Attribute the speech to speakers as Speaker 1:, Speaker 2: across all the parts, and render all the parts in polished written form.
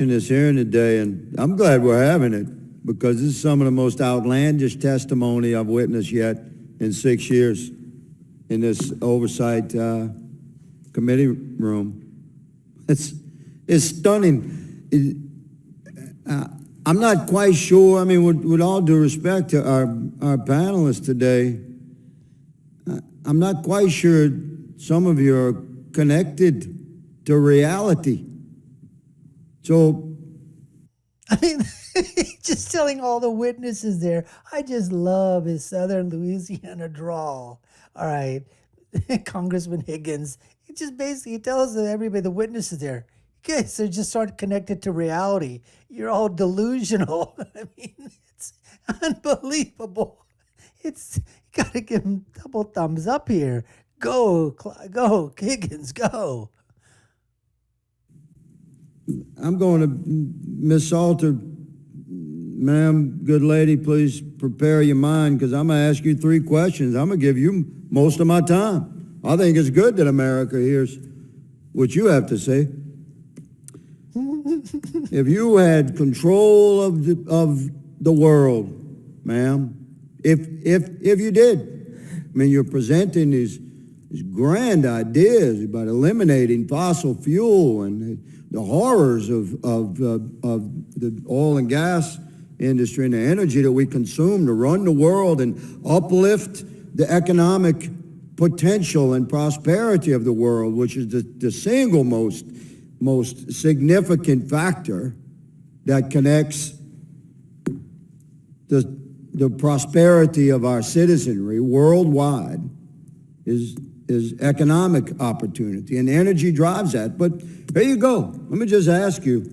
Speaker 1: in this hearing today, and I'm glad we're having it because this is some of the most outlandish testimony I've witnessed yet in 6 years in this oversight committee room. It's stunning. I'm not quite sure. I mean, with all due respect to our panelists today, I'm not quite sure some of you are connected to reality. So,
Speaker 2: I mean, just telling all the witnesses there, I just love his Southern Louisiana drawl. All right, Congressman Higgins, he just basically tells everybody, the witnesses there, okay, so just sort of connected to reality. You're all delusional. I mean, it's unbelievable. You got to give him double thumbs up here. Go, Higgins, go.
Speaker 1: I'm going to, Miss Salter, ma'am, good lady, please prepare your mind because I'm going to ask you 3 questions. I'm going to give you most of my time. I think it's good that America hears what you have to say. If you had control of the world, ma'am, if you did, I mean, you're presenting these grand ideas about eliminating fossil fuel and the horrors of the oil and gas industry and the energy that we consume to run the world and uplift the economic potential and prosperity of the world, which is the single most significant factor that connects the prosperity of our citizenry worldwide is economic opportunity, and energy drives that. But there you go. Let me just ask you,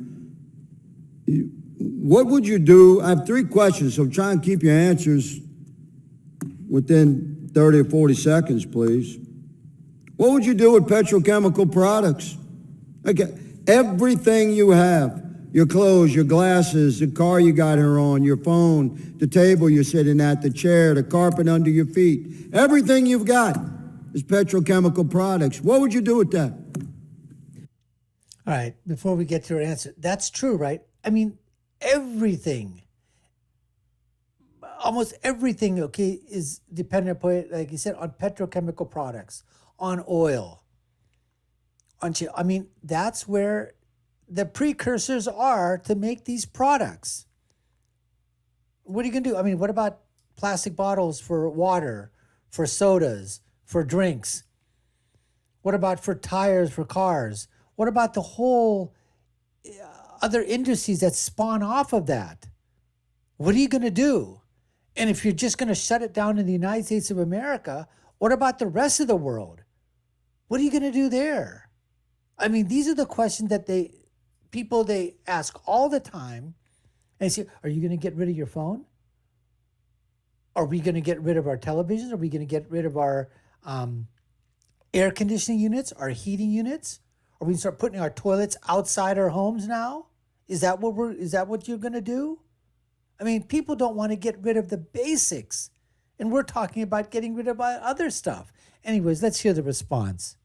Speaker 1: what would you do? I have 3 questions, so try and keep your answers within 30 or 40 seconds, please. What would you do with petrochemical products? Okay, everything you have, your clothes, your glasses, the car you got her on, your phone, the table you're sitting at, the chair, the carpet under your feet, everything you've got is petrochemical products. What would you do with that?
Speaker 2: All right, before we get to your answer, that's true, right? I mean, everything, almost everything, okay, is dependent upon, like you said, on petrochemical products, on oil, I mean, that's where the precursors are to make these products. What are you going to do? I mean, what about plastic bottles for water, for sodas, for drinks? What about for tires for cars? What about the whole other industries that spawn off of that? What are you going to do? And if you're just going to shut it down in the United States of America, what about the rest of the world? What are you going to do there? I mean, these are the questions that people ask all the time. And they say, are you going to get rid of your phone? Are we going to get rid of our televisions? Are we going to get rid of our air conditioning units, our heating units? Are we going to start putting our toilets outside our homes now? Is that what you're going to do? I mean, people don't want to get rid of the basics. And we're talking about getting rid of other stuff. Anyways, let's hear the response.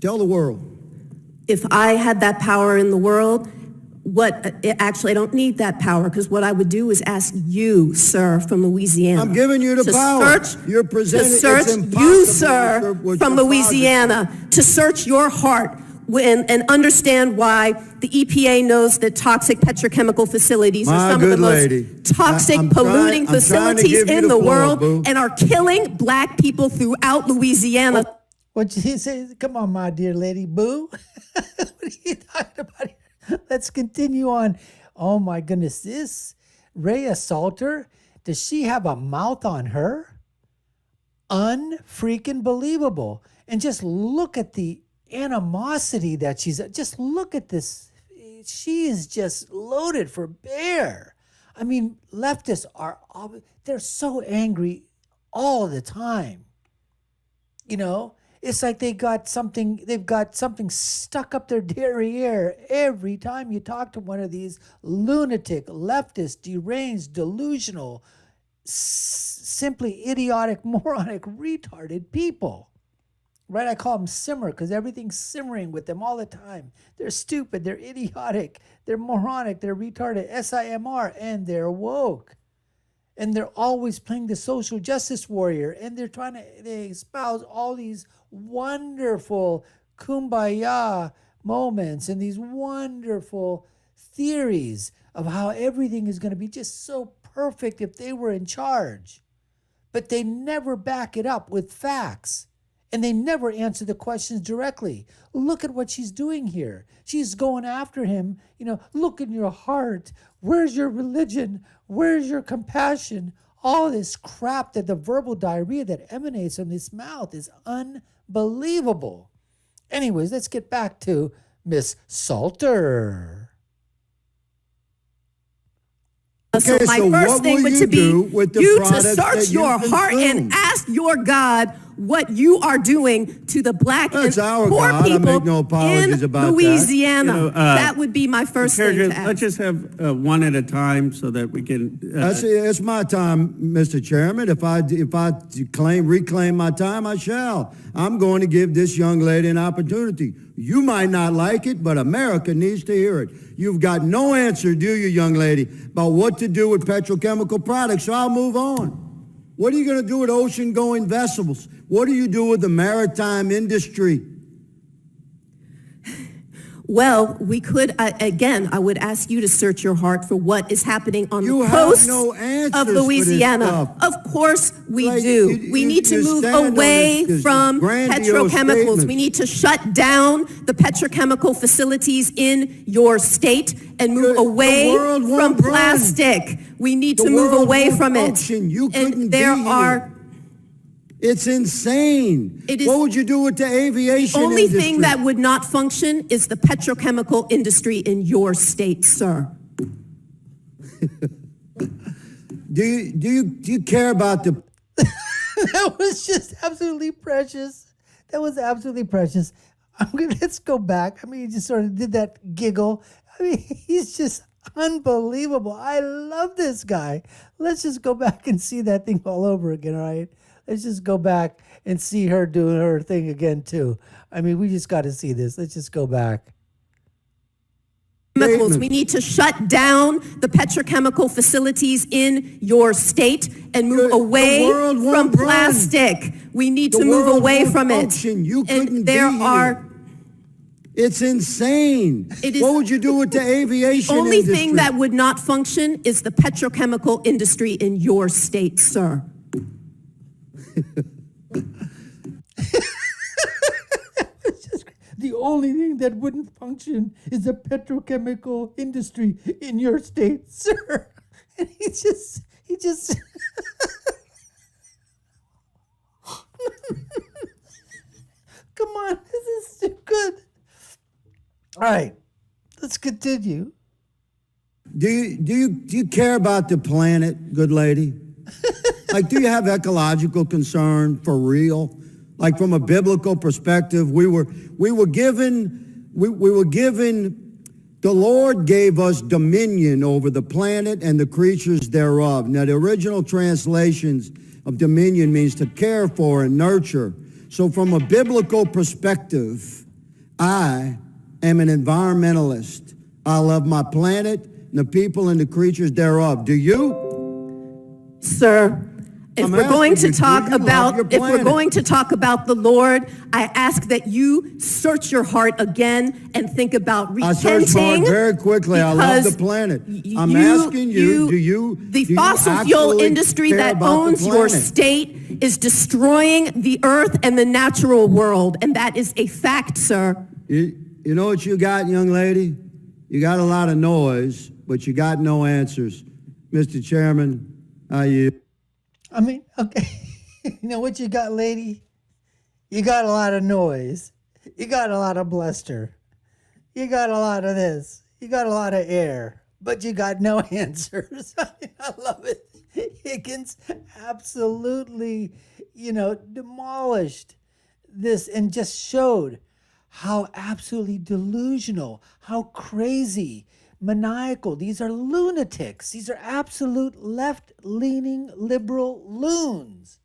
Speaker 1: Tell the world.
Speaker 3: If I had that power in the world, actually, I don't need that power, because what I would do is ask you, sir, from Louisiana.
Speaker 1: I'm giving you the power. You're presenting.
Speaker 3: To search you, sir, from Louisiana, to search your heart and understand why the EPA knows that toxic petrochemical facilities are some of the most toxic, polluting facilities in the world and are killing black people throughout Louisiana.
Speaker 2: What you say? Come on, my dear lady, boo. What are you talking about here? Let's continue on. Oh my goodness, this Rhea Salter, does she have a mouth on her? Unfreaking believable. And just look at the animosity that just look at this. She is just loaded for bear. I mean, leftists they're so angry all the time. You know, it's like they've got something stuck up their derriere every time you talk to one of these lunatic, leftist, deranged, delusional, simply idiotic, moronic, retarded people. right? I call them simmer because everything's simmering with them all the time. They're stupid, they're idiotic, they're moronic, they're retarded, SIMR, and they're woke. And they're always playing the social justice warrior, and they espouse all these wonderful kumbaya moments and these wonderful theories of how everything is going to be just so perfect if they were in charge. But they never back it up with facts. And they never answer the questions directly. Look at what she's doing here. She's going after him. Look in your heart. Where's your religion? Where's your compassion? All this crap that the verbal diarrhea that emanates from this mouth is unbelievable. Anyways, let's get back to Miss Salter.
Speaker 3: So my first thing would be you to search your heart and ask your God what you are doing to the black and poor people in Louisiana. That would be my first thing to ask.
Speaker 4: Let's just have one at a time so that we can.
Speaker 1: It's my time, Mr. Chairman. If I reclaim my time, I shall. I'm going to give this young lady an opportunity. You might not like it, but America needs to hear it. You've got no answer, do you, young lady, about what to do with petrochemical products, so I'll move on. What are you going to do with ocean-going vessels? What do you do with the maritime industry?
Speaker 3: Well, we could, again, I would ask you to search your heart for what is happening on the coast of Louisiana. Of course we do. We need to move away from petrochemicals. We need to shut down the petrochemical facilities in your state and move away from plastic. We need to move away from it. And there are...
Speaker 1: It's insane. What would you do with the aviation industry?
Speaker 3: The only thing that would not function is the petrochemical industry in your state, sir.
Speaker 1: Do you care about the...
Speaker 2: That was just absolutely precious. That was absolutely precious. Let's go back. He just sort of did that giggle. He's just unbelievable. I love this guy. Let's just go back and see that thing all over again, all right? Let's just go back and see her doing her thing again, too. We just got to see this. Let's just go back.
Speaker 3: We need to shut down the petrochemical facilities in your state and move away from plastic. We need to move away from it. And there are...
Speaker 1: It's insane. What would you do with the aviation industry?
Speaker 3: The only thing that would not function is the petrochemical industry in your state, sir.
Speaker 2: The only thing that wouldn't function is the petrochemical industry in your state, sir. And he just come on, this is too good. All right, let's continue.
Speaker 1: Do you care about the planet, good lady? Do you have ecological concern for real? From a biblical perspective, we were given, the Lord gave us dominion over the planet and the creatures thereof. Now, the original translations of dominion means to care for and nurture. So from a biblical perspective, I am an environmentalist. I love my planet and the people and the creatures thereof. Do you?
Speaker 3: Sir, if we're going to talk about the Lord, I ask that you search your heart again and think about repenting.
Speaker 1: I search my heart very quickly. I love the planet. I'm asking you,
Speaker 3: the fossil fuel industry that owns your state is destroying the earth and the natural world, and that is a fact, sir.
Speaker 1: You know what you got, young lady? You got a lot of noise, but you got no answers. Mr. Chairman, how you?
Speaker 2: Okay. You know what you got, lady? You got a lot of noise. You got a lot of bluster. You got a lot of this. You got a lot of air. But you got no answers. I love it. Higgins absolutely, demolished this and just showed how absolutely delusional, how crazy, maniacal. These are lunatics. These are absolute left-leaning liberal loons.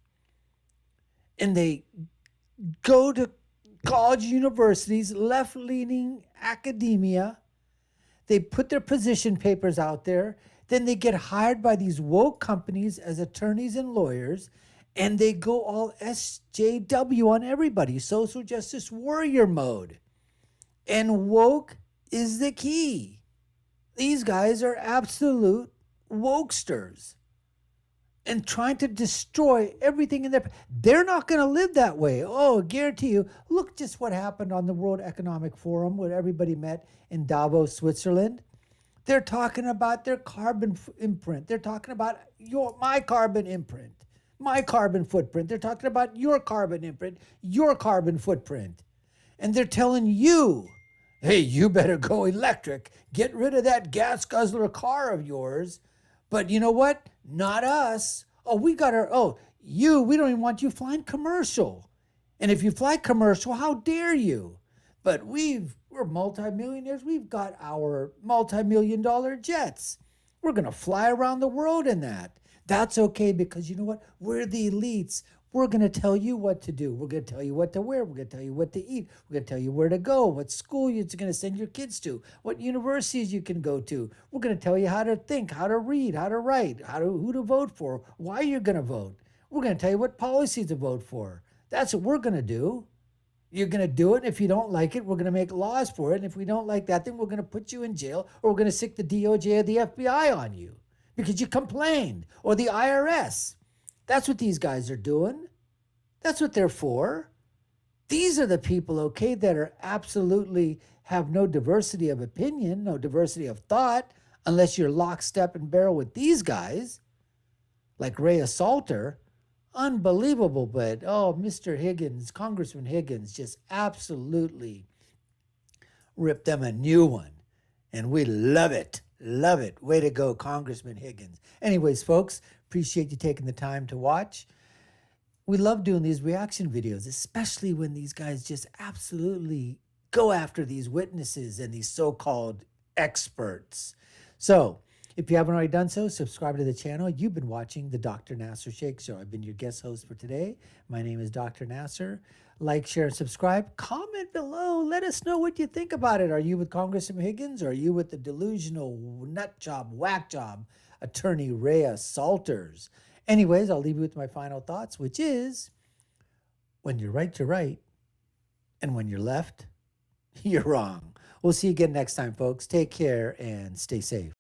Speaker 2: And they go to college universities, left-leaning academia. They put their position papers out there. Then they get hired by these woke companies as attorneys and lawyers, and they go all SJW on everybody, social justice warrior mode. And woke is the key. These guys are absolute wokesters and trying to destroy everything in their... They're not going to live that way. Oh, I guarantee you. Look just what happened on the World Economic Forum where everybody met in Davos, Switzerland. They're talking about their carbon imprint. They're talking about my carbon imprint, my carbon footprint. They're talking about your carbon imprint, your carbon footprint. And they're telling you, hey, you better go electric. Get rid of that gas guzzler car of yours. But you know what? Not us. Oh, we don't even want you flying commercial. And if you fly commercial, how dare you? But we're multimillionaires. We've got our multi-million-dollar jets. We're going to fly around the world in that. That's okay because you know what? We're the elites. We're going to tell you what to do. We're going to tell you what to wear. We're going to tell you what to eat. We're going to tell you where to go, what school you're going to send your kids to, what universities you can go to. We're going to tell you how to think, how to read, how to write, who to vote for, why you're going to vote. We're going to tell you what policies to vote for. That's what we're going to do. You're going to do it. If you don't like it, we're going to make laws for it. And if we don't like that, then we're going to put you in jail or we're going to stick the DOJ or the FBI on you because you complained, or the IRS. That's what these guys are doing. That's what they're for. These are the people, okay, that are absolutely have no diversity of opinion, no diversity of thought, unless you're lockstep and barrel with these guys, like Ray Salter. Unbelievable, but Mr. Higgins, Congressman Higgins, just absolutely ripped them a new one. And we love it. Love it. Way to go, Congressman Higgins. Anyways, folks, appreciate you taking the time to watch. We love doing these reaction videos, especially when these guys just absolutely go after these witnesses and these so-called experts. So, if you haven't already done so, subscribe to the channel. You've been watching the Dr. Nasir Shaikh Show. I've been your guest host for today. My name is Dr. Nasir. Like, share, and subscribe. Comment below. Let us know what you think about it. Are you with Congressman Higgins, or are you with the delusional nut job, whack job attorney Ray Salters? Anyways, I'll leave you with my final thoughts, which is, when you're right, you're right. And when you're left, you're wrong. We'll see you again next time, folks. Take care and stay safe.